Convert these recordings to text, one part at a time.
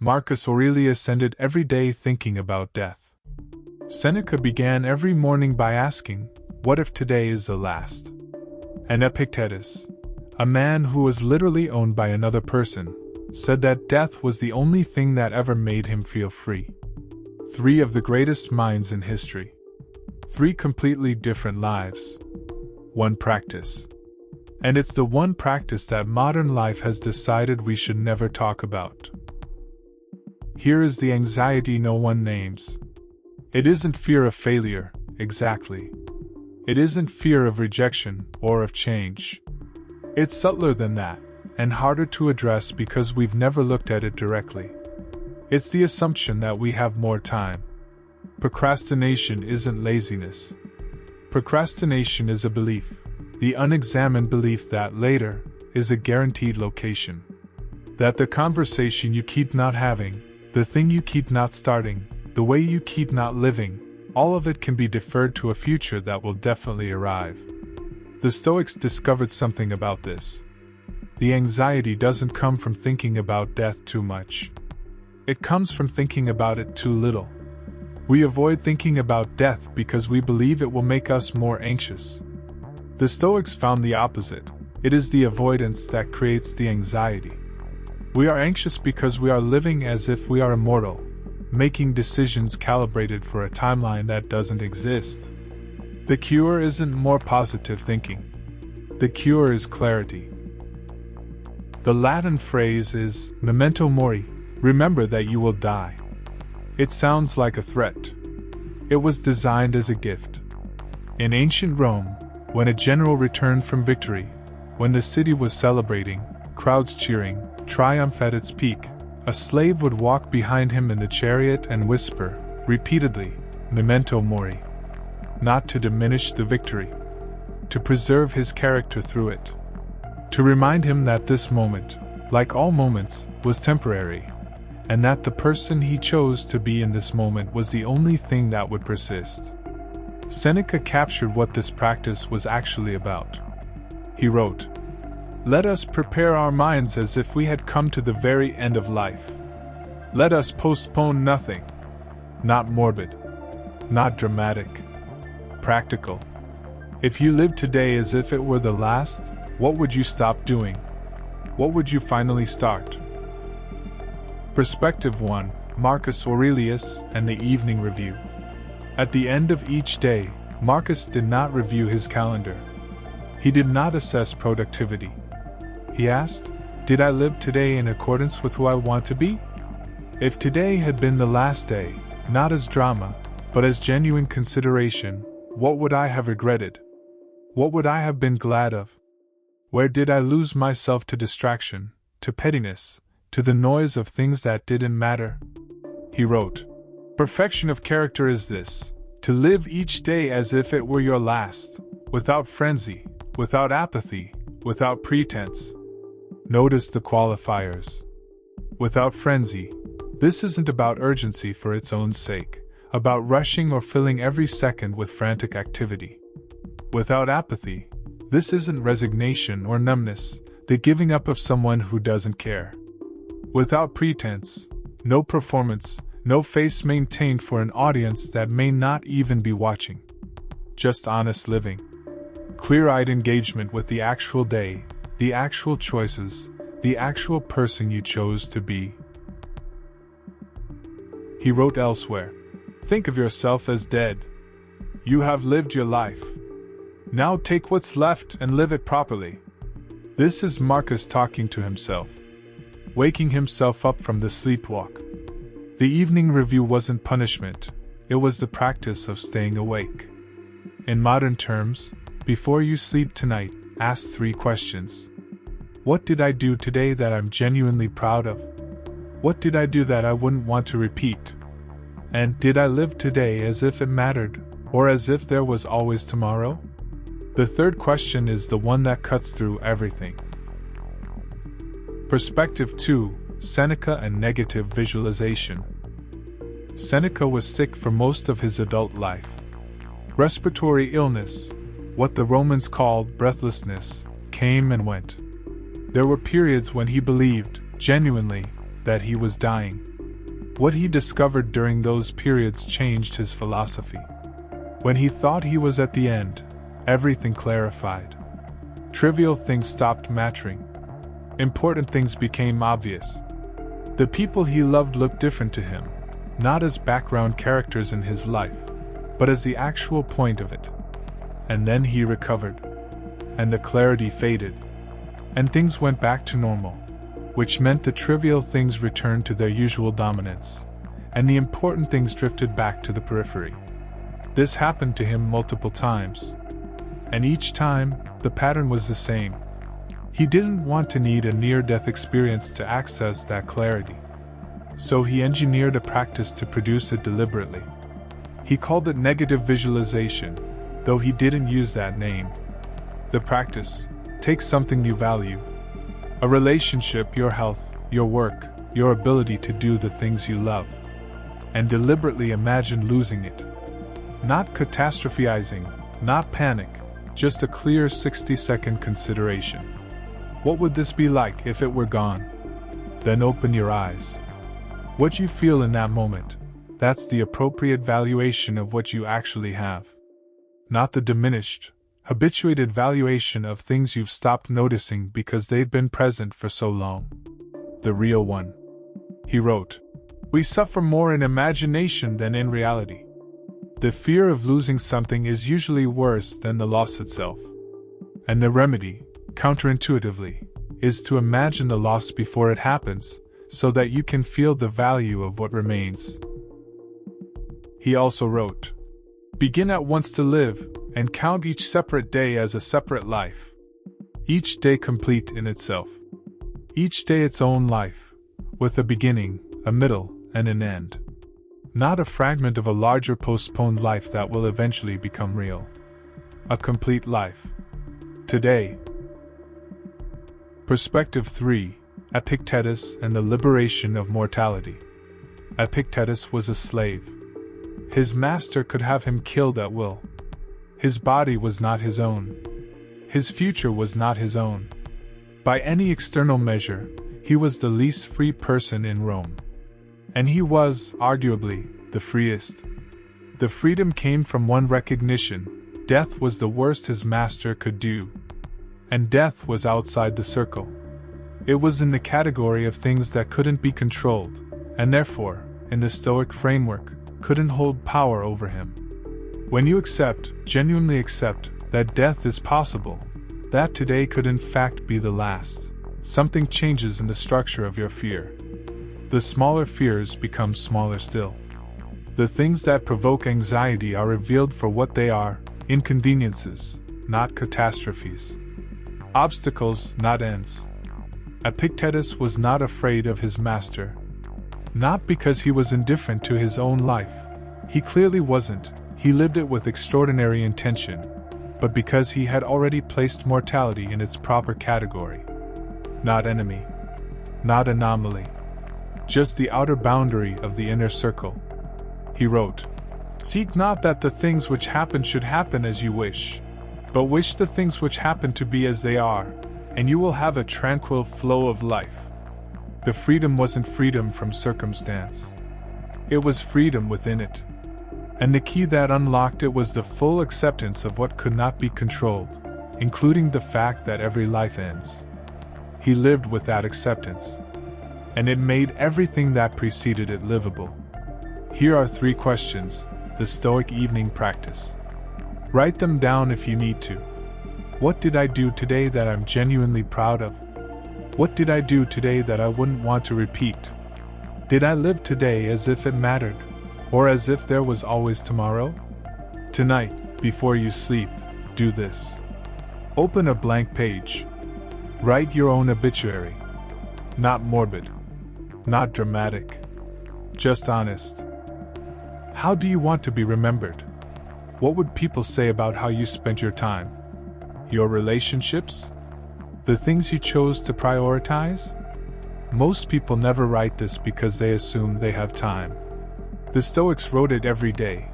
Marcus Aurelius ended every day thinking about death. Seneca began every morning by asking, "What if today is the last?" And Epictetus, a man who was literally owned by another person, said that death was the only thing that ever made him feel free. Three of the greatest minds in history. Three completely different lives. One practice. And it's the one practice that modern life has decided we should never talk about. Here is the anxiety no one names. It isn't fear of failure, exactly. It isn't fear of rejection or of change. It's subtler than that, and harder to address because we've never looked at it directly. It's the assumption that we have more time. Procrastination isn't laziness. Procrastination is a belief, the unexamined belief that later is a guaranteed location. That the conversation you keep not having, the thing you keep not starting, the way you keep not living, all of it can be deferred to a future that will definitely arrive. The Stoics discovered something about this. The anxiety doesn't come from thinking about death too much. It comes from thinking about it too little. We avoid thinking about death because we believe it will make us more anxious. The Stoics found the opposite. It is the avoidance that creates the anxiety. We are anxious because we are living as if we are immortal, making decisions calibrated for a timeline that doesn't exist. The cure isn't more positive thinking. The cure is clarity. The Latin phrase is Memento Mori, remember that you will die. It sounds like a threat. It was designed as a gift. In ancient Rome, when a general returned from victory, when the city was celebrating, crowds cheering, triumph at its peak, a slave would walk behind him in the chariot and whisper, repeatedly, Memento Mori. Not to diminish the victory. To preserve his character through it. To remind him that this moment, like all moments, was temporary, and that the person he chose to be in this moment was the only thing that would persist. Seneca captured what this practice was actually about. He wrote, "Let us prepare our minds as if we had come to the very end of life. Let us postpone nothing. Not morbid. Not dramatic. Practical. If you lived today as if it were the last, what would you stop doing? What would you finally start?" Perspective 1, Marcus Aurelius and the Evening Review. At the end of each day, Marcus did not review his calendar. He did not assess productivity. He asked, "Did I live today in accordance with who I want to be? If today had been the last day, not as drama, but as genuine consideration, what would I have regretted? What would I have been glad of? Where did I lose myself to distraction, to pettiness, to the noise of things that didn't matter?" He wrote, "Perfection of character is this, to live each day as if it were your last, without frenzy, without apathy, without pretense." Notice the qualifiers. Without frenzy. This isn't about urgency for its own sake, about rushing or filling every second with frantic activity. Without apathy. This isn't resignation or numbness, the giving up of someone who doesn't care. Without pretense. No performance, no face maintained for an audience that may not even be watching. Just honest living. Clear-eyed engagement with the actual day, the actual choices, the actual person you chose to be. He wrote elsewhere, "Think of yourself as dead. You have lived your life. Now take what's left and live it properly." This is Marcus talking to himself, waking himself up from the sleepwalk. The Evening Review wasn't punishment, it was the practice of staying awake. In modern terms, before you sleep tonight, ask 3 questions. What did I do today that I'm genuinely proud of? What did I do that I wouldn't want to repeat? And did I live today as if it mattered, or as if there was always tomorrow? The third question is the one that cuts through everything. Perspective 2, Seneca and negative visualization. Seneca was sick for most of his adult life. Respiratory illness, what the Romans called breathlessness, came and went. There were periods when he believed, genuinely, that he was dying. What he discovered during those periods changed his philosophy. When he thought he was at the end, everything clarified. Trivial things stopped mattering. Important things became obvious. The people he loved looked different to him, not as background characters in his life, but as the actual point of it. And then he recovered. And the clarity faded. And things went back to normal, which meant the trivial things returned to their usual dominance, and the important things drifted back to the periphery. This happened to him multiple times. And each time, the pattern was the same. He didn't want to need a near-death experience to access that clarity. So he engineered a practice to produce it deliberately. He called it negative visualization, though he didn't use that name. The practice: take something you value, a relationship, your health, your work, your ability to do the things you love, and deliberately imagine losing it. Not catastrophizing, not panic, just a clear 60-second consideration. What would this be like if it were gone? Then open your eyes. What you feel in that moment, that's the appropriate valuation of what you actually have. Not the diminished, habituated valuation of things you've stopped noticing because they've been present for so long. The real one. He wrote, "We suffer more in imagination than in reality. The fear of losing something is usually worse than the loss itself. And the remedy, counterintuitively, is to imagine the loss before it happens, so that you can feel the value of what remains." He also wrote, "Begin at once to live, and count each separate day as a separate life. Each day complete in itself. Each day its own life, with a beginning, a middle, and an end. Not a fragment of a larger postponed life that will eventually become real. A complete life. Today." Perspective 3. Epictetus and the liberation of mortality. Epictetus was a slave. His master could have him killed at will. His body was not his own. His future was not his own. By any external measure, he was the least free person in Rome. And he was, arguably, the freest. The freedom came from one recognition: death was the worst his master could do. And death was outside the circle. It was in the category of things that couldn't be controlled, and therefore, in the Stoic framework, couldn't hold power over him. When you accept, genuinely accept, that death is possible, that today could in fact be the last, something changes in the structure of your fear. The smaller fears become smaller still. The things that provoke anxiety are revealed for what they are: inconveniences, not catastrophes. Obstacles, not ends. Epictetus was not afraid of his master. Not because he was indifferent to his own life. He clearly wasn't. He lived it with extraordinary intention. But because he had already placed mortality in its proper category. Not enemy. Not anomaly. Just the outer boundary of the inner circle. He wrote, "Seek not that the things which happen should happen as you wish, but wish the things which happen to be as they are, and you will have a tranquil flow of life." The freedom wasn't freedom from circumstance. It was freedom within it. And the key that unlocked it was the full acceptance of what could not be controlled, including the fact that every life ends. He lived with that acceptance. And it made everything that preceded it livable. Here are 3 questions, the Stoic evening practice. Write them down if you need to. What did I do today that I'm genuinely proud of? What did I do today that I wouldn't want to repeat? Did I live today as if it mattered, or as if there was always tomorrow? Tonight, before you sleep, do this. Open a blank page. Write your own obituary. Not morbid. Not dramatic. Just honest. How do you want to be remembered? What would people say about how you spent your time? Your relationships? The things you chose to prioritize? Most people never write this because they assume they have time. The Stoics wrote it every day,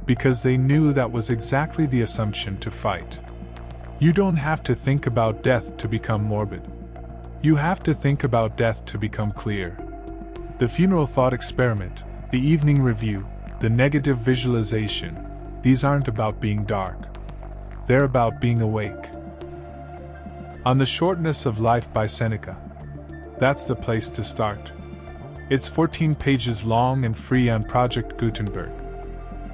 because they knew that was exactly the assumption to fight. You don't have to think about death to become morbid. You have to think about death to become clear. The funeral thought experiment, the evening review, the negative visualization, these aren't about being dark. They're about being awake. On The Shortness of Life by Seneca. That's the place to start. It's 14 pages long and free on Project Gutenberg.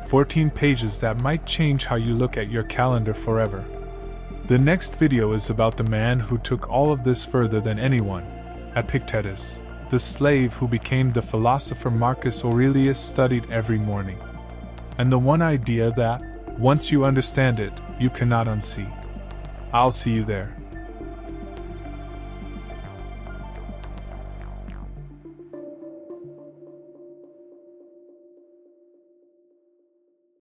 14 pages that might change how you look at your calendar forever. The next video is about the man who took all of this further than anyone, Epictetus, the slave who became the philosopher Marcus Aurelius studied every morning. And the one idea that, once you understand it, you cannot unsee. I'll see you there.